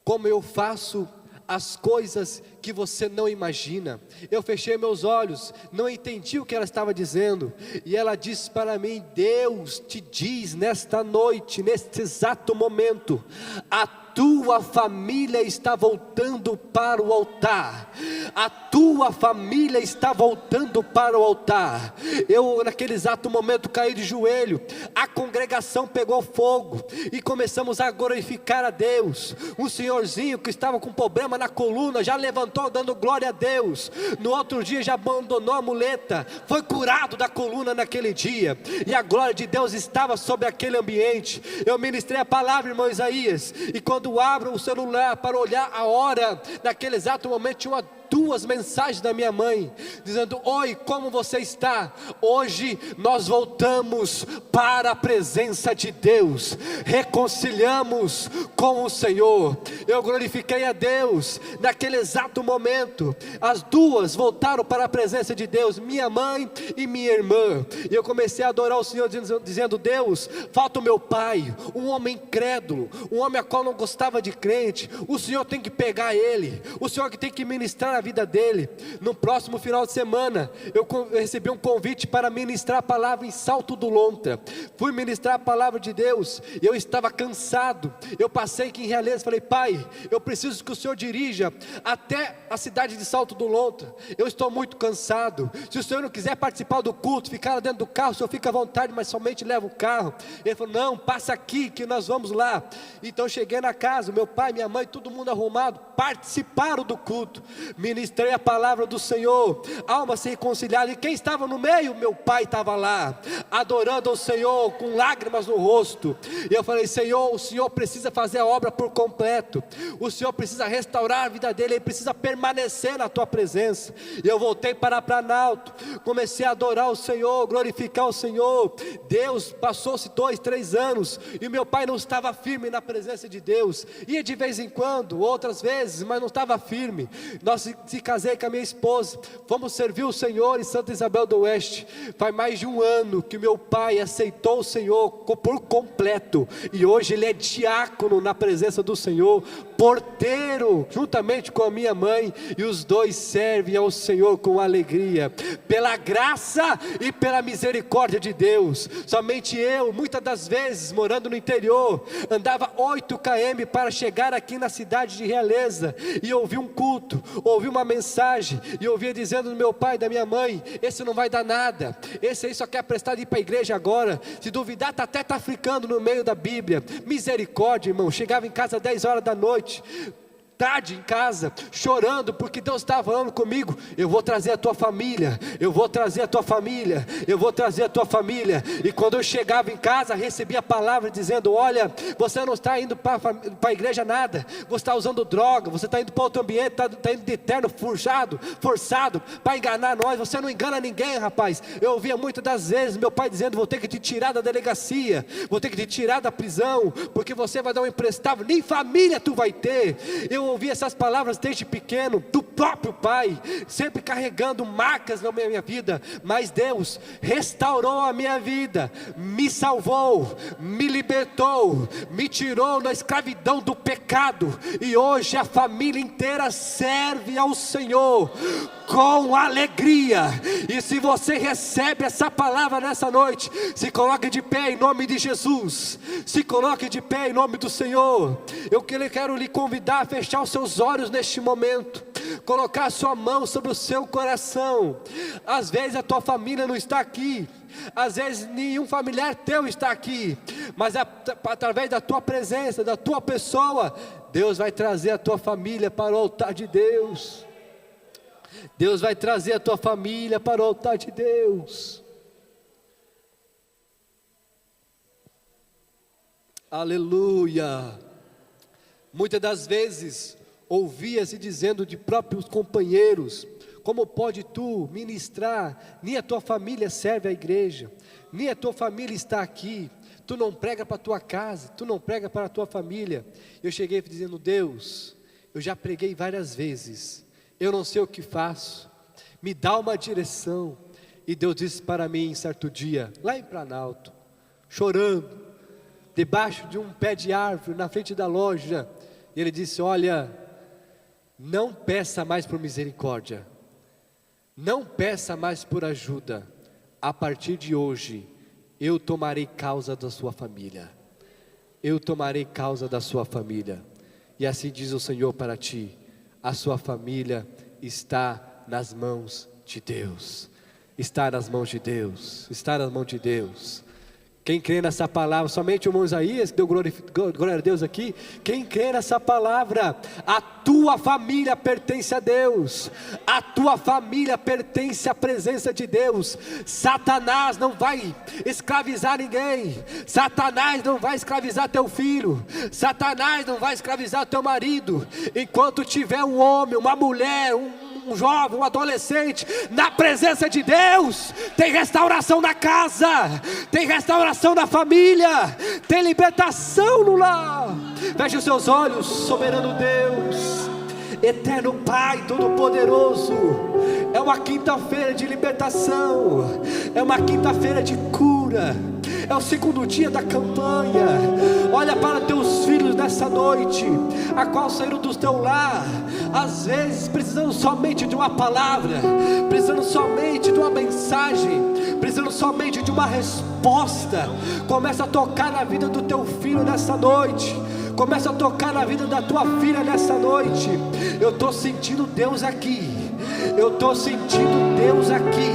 como eu faço as coisas que você não imagina. Eu fechei meus olhos, não entendi o que ela estava dizendo, e ela disse para mim: Deus te diz nesta noite, neste exato momento, a tua família está voltando para o altar, a tua família está voltando para o altar. Eu naquele exato momento caí de joelho, a congregação pegou fogo, e começamos a glorificar a Deus. Um senhorzinho que estava com problema na coluna, já levantou dando glória a Deus, no outro dia já abandonou a muleta, foi curado da coluna naquele dia, e a glória de Deus estava sobre aquele ambiente. Eu ministrei a palavra, irmão Isaías, e quando abro o celular para olhar a hora, naquele exato momento tinha 2 mensagens da minha mãe, dizendo: oi, como você está? Hoje nós voltamos para a presença de Deus, reconciliamos com o Senhor. Eu glorifiquei a Deus, naquele exato momento, as 2 voltaram para a presença de Deus, minha mãe e minha irmã, e eu comecei a adorar o Senhor, dizendo: Deus, falta o meu pai, um homem incrédulo, um homem a qual não gostava de crente, o Senhor tem que pegar ele, o Senhor que tem que ministrar a vida dele. No próximo final de semana, eu recebi um convite para ministrar a palavra em Salto do Lontra. Fui ministrar a palavra de Deus, e eu estava cansado. Eu passei aqui em Realeza, falei: pai, eu preciso que o Senhor dirija até a cidade de Salto do Lontra, eu estou muito cansado. Se o Senhor não quiser participar do culto, ficar lá dentro do carro, o Senhor fica à vontade, mas somente leva o carro. Ele falou: não, passa aqui que nós vamos lá. Então cheguei na casa, meu pai, minha mãe, todo mundo arrumado, participaram do culto. Ministrei a palavra do Senhor, almas reconciliadas, e quem estava no meio? Meu pai estava lá, adorando ao Senhor, com lágrimas no rosto. E eu falei: Senhor, o Senhor precisa fazer a obra por completo, o Senhor precisa restaurar a vida dele, ele precisa permanecer na tua presença. E eu voltei para Planalto, comecei a adorar o Senhor, glorificar o Senhor. Deus, passou-se 2, 3 anos, e meu pai não estava firme na presença de Deus, ia de vez em quando, outras vezes, mas não estava firme. Nós se casei com a minha esposa, fomos servir o Senhor em Santa Isabel do Oeste. Faz mais de um ano que meu pai aceitou o Senhor por completo, e hoje ele é diácono na presença do Senhor, porteiro, juntamente com a minha mãe, e os dois servem ao Senhor com alegria, pela graça e pela misericórdia de Deus. Somente eu, muitas das vezes, morando no interior, andava 8 km para chegar aqui na cidade de Realeza, e ouvi um culto, ouvi uma mensagem, e ouvia dizendo do meu pai e da minha mãe: esse não vai dar nada, esse aí só quer prestar de ir para a igreja agora, se duvidar até está ficando no meio da Bíblia. Misericórdia, irmão. Chegava em casa às 10 horas da noite, tarde em casa, chorando, porque Deus estava falando comigo: eu vou trazer a tua família, eu vou trazer a tua família, eu vou trazer a tua família. E quando eu chegava em casa, recebia a palavra dizendo: olha, você não está indo para a igreja nada, você está usando droga, você está indo para outro ambiente, está indo de terno forçado, para enganar nós. Você não engana ninguém, rapaz. Eu ouvia muitas das vezes meu pai dizendo: vou ter que te tirar da delegacia, vou ter que te tirar da prisão, porque você vai dar um emprestável, nem família tu vai ter. Eu ouvi essas palavras desde pequeno, do próprio pai, sempre carregando marcas na minha vida, mas Deus restaurou a minha vida, me salvou, me libertou, me tirou da escravidão do pecado, e hoje a família inteira serve ao Senhor com alegria. E se você recebe essa palavra nessa noite, se coloque de pé em nome de Jesus, se coloque de pé em nome do Senhor. Eu quero lhe convidar a fechar os seus olhos neste momento, colocar a sua mão sobre o seu coração. Às vezes a tua família não está aqui, às vezes nenhum familiar teu está aqui, mas através da tua presença, da tua pessoa, Deus vai trazer a tua família para o altar de Deus. Deus vai trazer a tua família para o altar de Deus. Aleluia. Muitas das vezes ouvia-se dizendo de próprios companheiros: como pode tu ministrar? Nem a tua família serve à igreja, nem a tua família está aqui, tu não prega para a tua casa, tu não prega para a tua família. Eu cheguei dizendo: Deus, eu já preguei várias vezes, eu não sei o que faço, me dá uma direção. E Deus disse para mim certo dia, lá em Planalto, chorando, debaixo de um pé de árvore, na frente da loja, e Ele disse: olha, não peça mais por misericórdia, não peça mais por ajuda, a partir de hoje, eu tomarei causa da sua família, eu tomarei causa da sua família. E assim diz o Senhor para ti: a sua família está nas mãos de Deus, está nas mãos de Deus, está nas mãos de Deus. Quem crê nessa palavra, somente o irmão Isaías que deu glória a Deus aqui. Quem crê nessa palavra, a tua família pertence a Deus, a tua família pertence à presença de Deus. Satanás não vai escravizar ninguém, Satanás não vai escravizar teu filho, Satanás não vai escravizar teu marido. Enquanto tiver um homem, uma mulher, um jovem, um adolescente na presença de Deus, tem restauração na casa, tem restauração na família, tem libertação no lar. Feche os seus olhos, soberano Deus, eterno Pai Todo-Poderoso. É uma quinta-feira de libertação, é uma quinta-feira de cura, é o segundo dia da campanha. Olha para teus filhos nessa noite, a qual saíram do teu lar, às vezes precisando somente de uma palavra, precisando somente de uma mensagem, precisando somente de uma resposta. Começa a tocar na vida do teu filho nessa noite, começa a tocar na vida da tua filha nessa noite. Eu estou sentindo Deus aqui, eu estou sentindo Deus aqui,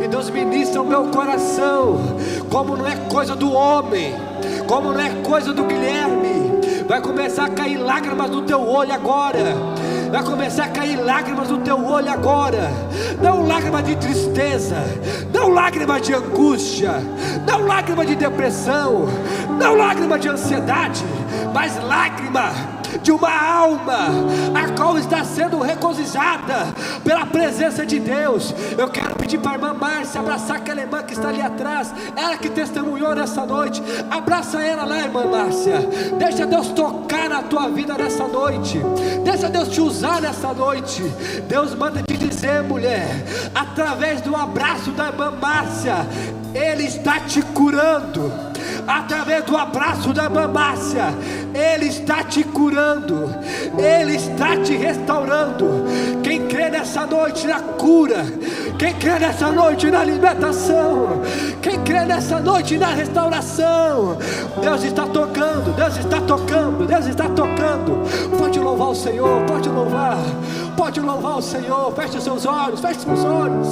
e Deus ministra o meu coração. Como não é coisa do homem, como não é coisa do Guilherme, vai começar a cair lágrimas do teu olho agora, vai começar a cair lágrimas do teu olho agora. Não lágrima de tristeza, não lágrima de angústia, não lágrima de depressão, não lágrima de ansiedade, mas lágrima de uma alma a qual está sendo regozijada pela presença de Deus. Eu quero pedir para a irmã Márcia abraçar aquela irmã que está ali atrás, ela que testemunhou nessa noite. Abraça ela lá, irmã Márcia. Deixa Deus tocar na tua vida nessa noite, deixa Deus te usar nessa noite. Deus manda te dizer, mulher, através do abraço da irmã Márcia, Ele está te curando. Através do abraço da irmã Márcia, Ele está te curando, Ele está te restaurando. Quem crê nessa noite na cura, quem crê nessa noite na libertação, quem crê nessa noite na restauração, Deus está tocando, Deus está tocando, Deus está tocando. Pode louvar o Senhor, pode louvar o Senhor. Feche os seus olhos, feche os seus olhos.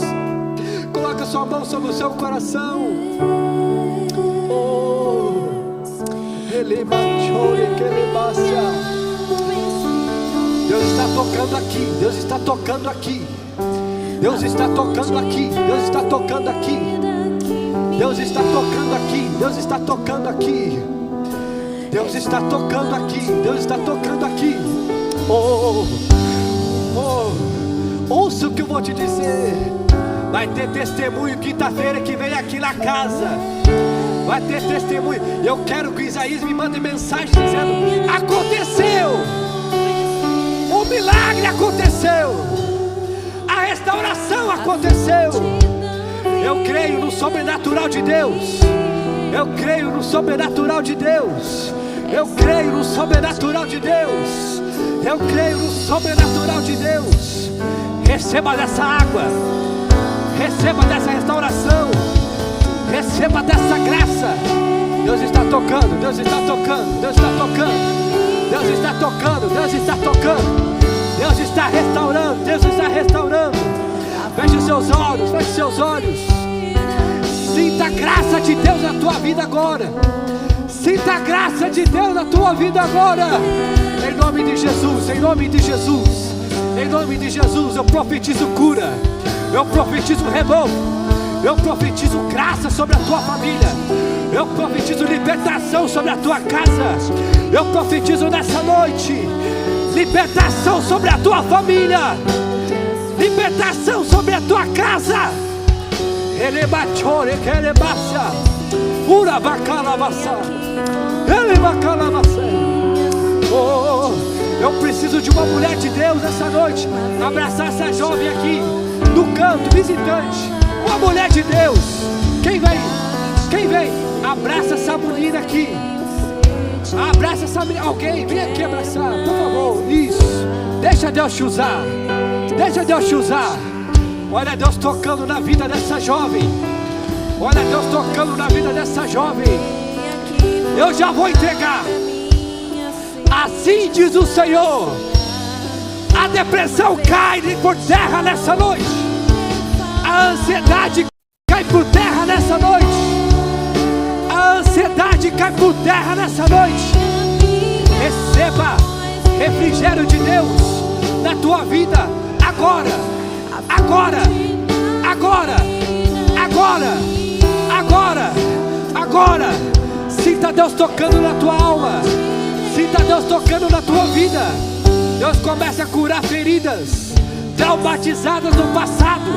Coloca sua mão sobre o seu coração. Deus está tocando aqui, Deus está tocando aqui, Deus está tocando aqui, Deus está tocando aqui, Deus está tocando aqui, Deus está tocando aqui, Deus está tocando aqui, Deus está tocando aqui. Ouça o que eu vou te dizer. Vai ter testemunho quinta-feira que vem aqui na casa. Vai ter testemunho. Eu quero que Isaías me mande mensagem dizendo: aconteceu, o milagre aconteceu, a restauração aconteceu. Eu creio no sobrenatural de Deus. Eu creio no sobrenatural de Deus. Eu creio no sobrenatural de Deus. Eu creio no sobrenatural de Deus. Receba dessa água, receba dessa restauração, receba dessa graça. Deus está tocando, Deus está tocando, Deus está tocando, Deus está tocando, Deus está tocando, Deus está restaurando, Deus está restaurando. Feche seus olhos, feche seus olhos. Sinta a graça de Deus na tua vida agora. Sinta a graça de Deus na tua vida agora. Em nome de Jesus, em nome de Jesus, em nome de Jesus, eu profetizo cura, eu profetizo renovo, eu profetizo graça sobre a tua família, eu profetizo libertação sobre a tua casa, eu profetizo nessa noite libertação sobre a tua família, libertação sobre a tua casa. Ele bachore que ele baixa, pura bacala baixa, ele bacala baixa. Eu preciso de uma mulher de Deus essa noite. Abraçar essa jovem aqui no canto, visitante. Uma mulher de Deus. Quem vem? Quem vem? Abraça essa menina aqui. Abraça essa menina. Alguém, vem aqui abraçar, por favor. Isso. Deixa Deus te usar. Deixa Deus te usar. Olha Deus tocando na vida dessa jovem. Olha Deus tocando na vida dessa jovem. Eu já vou entregar. Assim diz o Senhor. A depressão cai por terra nessa noite. A ansiedade cai por terra nessa noite. A ansiedade cai por terra nessa noite. Receba refrigério de Deus na tua vida agora. Agora. Agora. Agora. Agora. Agora. Sinta Deus tocando na tua alma. Sinta Deus tocando na tua vida. Deus começa a curar feridas traumatizadas no passado.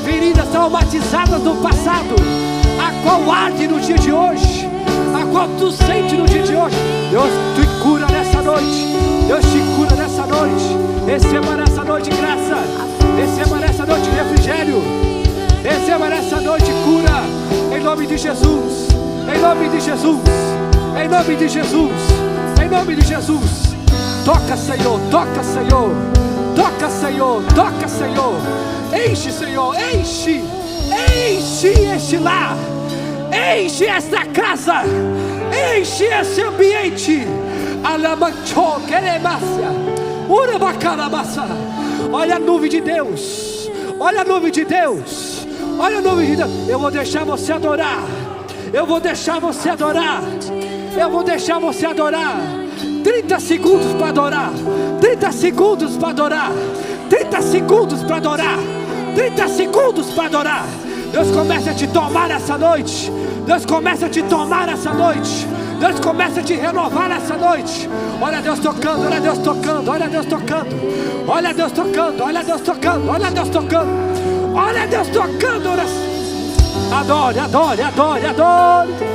Feridas traumatizadas no passado, a qual arde no dia de hoje, a qual tu sente no dia de hoje. Deus te cura nessa noite. Deus te cura nessa noite. Receba nessa noite graça. Receba nessa noite refrigério. Receba nessa noite cura. Em nome de Jesus. Em nome de Jesus. Em nome de Jesus. Em nome de Jesus. Toca, Senhor, toca, Senhor. Toca, Senhor, toca, Senhor. Enche, Senhor, enche. Enche este lar. Enche esta casa. Enche esse ambiente. Alamanchó, queremácia. Urabacalabassa. Olha a nuvem de Deus. Olha a nuvem de Deus. Olha a nuvem de Deus. Eu vou deixar você adorar. Eu vou deixar você adorar. Eu vou deixar você adorar. 30 segundos para adorar. 30 segundos para adorar. 30 segundos para adorar. 30 segundos para adorar. Deus começa a te tomar essa noite. Deus começa a te tomar essa noite. Deus começa a te renovar nessa noite. Olha Deus tocando, olha Deus tocando, olha Deus tocando, olha Deus tocando, olha Deus tocando, olha Deus tocando, olha Deus tocando. Adore, adore, adore, adore.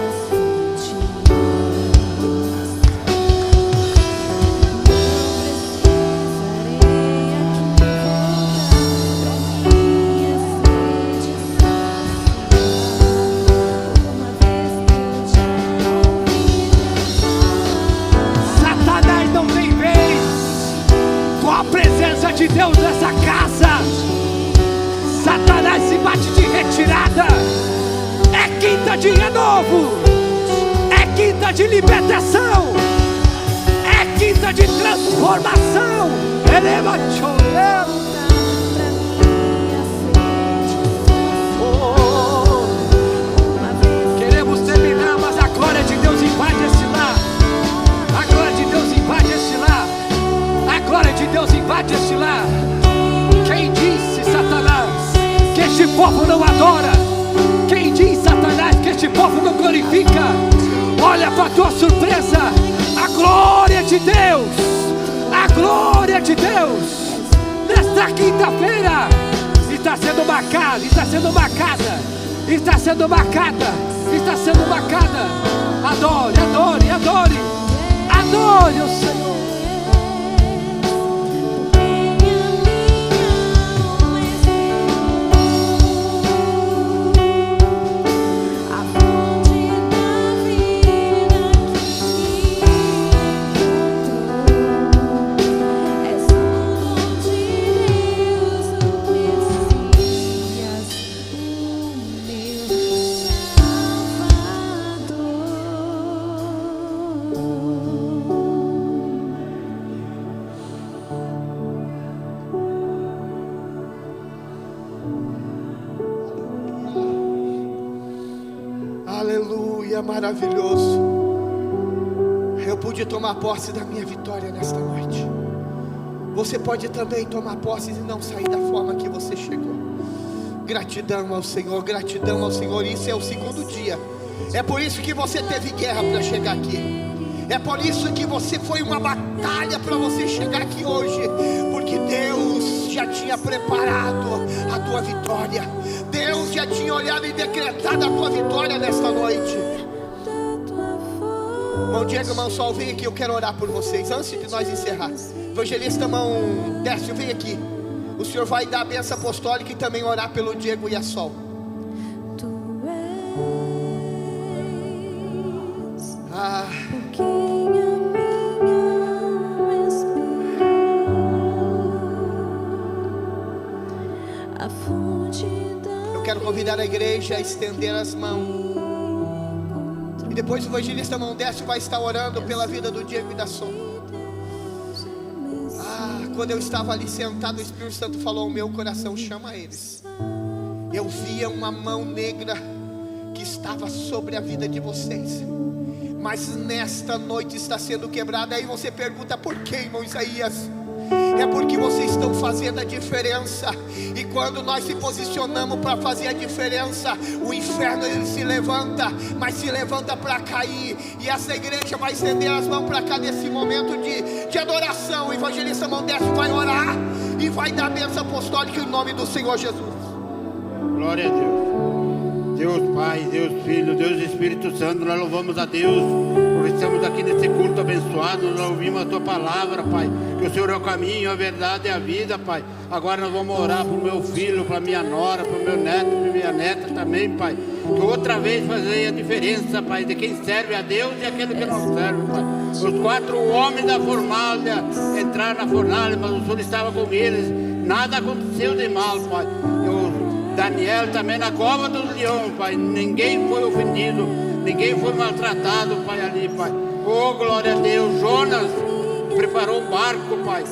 De Deus nessa casa, Satanás se bate de retirada. É quinta de renovo, é quinta de libertação, é quinta de transformação. Eleva chorando. Queremos terminar, mas a glória de Deus invade esse lar. A glória de Deus invade esse lar. A glória de Deus invade este lar. Quem disse, Satanás, que este povo não adora? Quem diz, Satanás, que este povo não glorifica? Olha para a tua surpresa, a glória de Deus, a glória de Deus, nesta quinta-feira, está sendo marcada, está sendo marcada, está sendo marcada, está sendo marcada. Adore, adore, adore, adore o Senhor. Aleluia, maravilhoso. Eu pude tomar posse da minha vitória nesta noite. Você pode também tomar posse e não sair da forma que você chegou. Gratidão ao Senhor, gratidão ao Senhor. Isso é o segundo dia. É por isso que você teve guerra para chegar aqui. É por isso que você foi uma batalha para você chegar aqui hoje. Porque Deus já tinha preparado a tua vitória. Deus já tinha olhado e decretado a tua vitória nesta noite. Irmão Diego, irmão Sol, vem aqui, eu quero orar por vocês. Antes de nós encerrar, evangelista, irmão Décio, vem aqui. O Senhor vai dar a bênção apostólica e também orar pelo Diego e a Sol. Eu quero convidar a igreja a estender as mãos. E depois o evangelista irmão Décio vai estar orando pela vida do Diego e da Sol. Quando eu estava ali sentado, o Espírito Santo falou ao meu coração: chama eles. Eu via uma mão negra que estava sobre a vida de vocês, mas nesta noite está sendo quebrada. Aí você pergunta: por que, irmão Isaías? É porque vocês estão fazendo a diferença. E quando nós se posicionamos para fazer a diferença, o inferno ele se levanta, mas se levanta para cair. E essa igreja vai estender as mãos para cá nesse momento de adoração. O evangelista irmão Décio vai orar e vai dar a bênção apostólica em nome do Senhor Jesus. Glória a Deus. Deus Pai, Deus Filho, Deus Espírito Santo, nós louvamos a Deus, porque estamos aqui nesse culto abençoado, nós ouvimos a Tua palavra, Pai, que o Senhor é o caminho, a verdade e a vida, Pai. Agora nós vamos orar para o meu filho, para a minha nora, para o meu neto, para a minha neta também, Pai, que outra vez fazer a diferença, Pai, de quem serve a Deus e aquele que não serve, Pai. Os 4 homens da fornalha entraram na fornalha, mas o Senhor estava com eles, nada aconteceu de mal, Pai. Daniel também na cova dos leões, Pai, ninguém foi ofendido, ninguém foi maltratado, Pai, ali, Pai. Oh, glória a Deus. Jonas preparou o barco, Pai,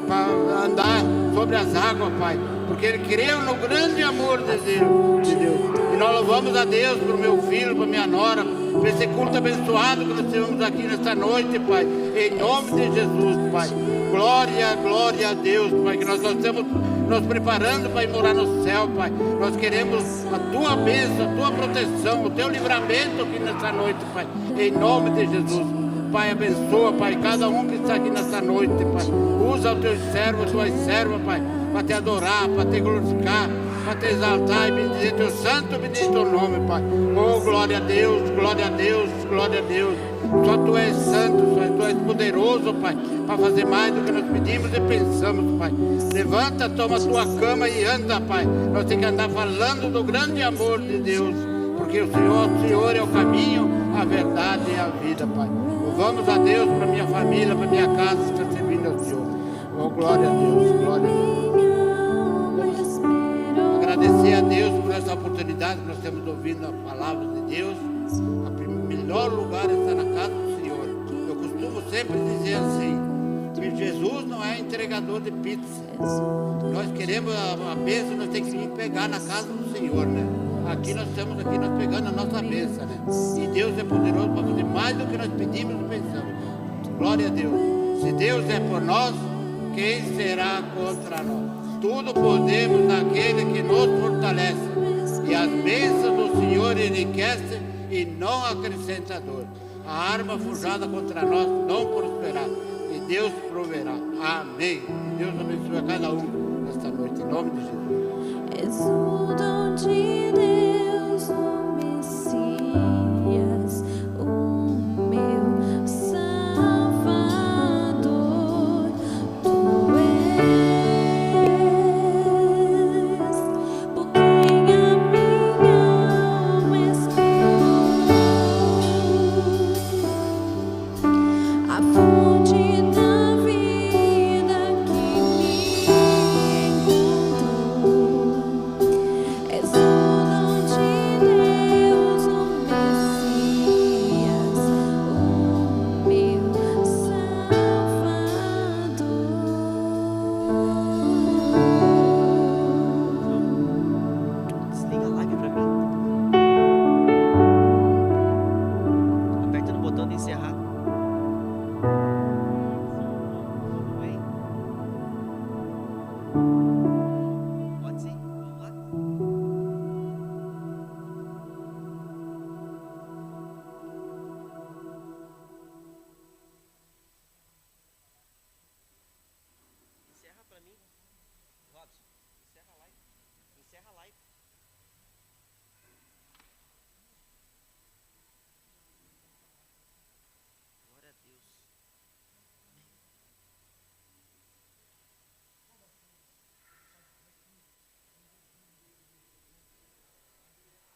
para andar sobre as águas, Pai, porque ele creu no grande amor de Deus. E nós louvamos a Deus por meu filho, por minha nora, por esse culto abençoado que nós tivemos aqui nesta noite, Pai. em nome de Jesus, Pai. Glória, glória a Deus, Pai, que nós estamos nos preparando para ir morar no céu, Pai. Nós queremos a Tua bênção, a Tua proteção, o Teu livramento aqui nessa noite, Pai, em nome de Jesus. Pai, abençoa, Pai, cada um que está aqui nessa noite, Pai. Usa os Teus servos, as Tuas servas, Pai, para Te adorar, para Te glorificar, para Te exaltar e bendizer Teu santo e bendito nome, Pai. Oh, glória a Deus, glória a Deus, glória a Deus. Só Tu és santo, só Tu és poderoso, Pai, para fazer mais do que nós pedimos e pensamos, Pai. Levanta, toma a Tua cama e anda, Pai. Nós temos que andar falando do grande amor de Deus, porque o Senhor é o caminho, a verdade e a vida, Pai. Louvamos a Deus para minha família, para minha casa, que está servindo ao Senhor. Oh, glória a Deus, glória a Deus. Vamos agradecer a Deus por essa oportunidade que nós temos ouvindo a palavra de Deus. O melhor lugar é estar na casa do Senhor. Eu costumo sempre dizer assim, que Jesus não é entregador de pizza. Nós queremos a bênção, nós temos que vir pegar na casa do Senhor, né? Aqui nós estamos aqui, nós pegando a nossa bênção, né? E Deus é poderoso para fazer mais do que nós pedimos e pensamos. Glória a Deus. Se Deus é por nós, quem será contra nós? Tudo podemos naquele que nos fortalece. E as bênçãos do Senhor enriquecem e não acrescenta dor. A arma forjada contra nós não prosperará. E Deus proverá. Amém. Deus abençoe a cada um nesta noite, em nome de Jesus. És o dom de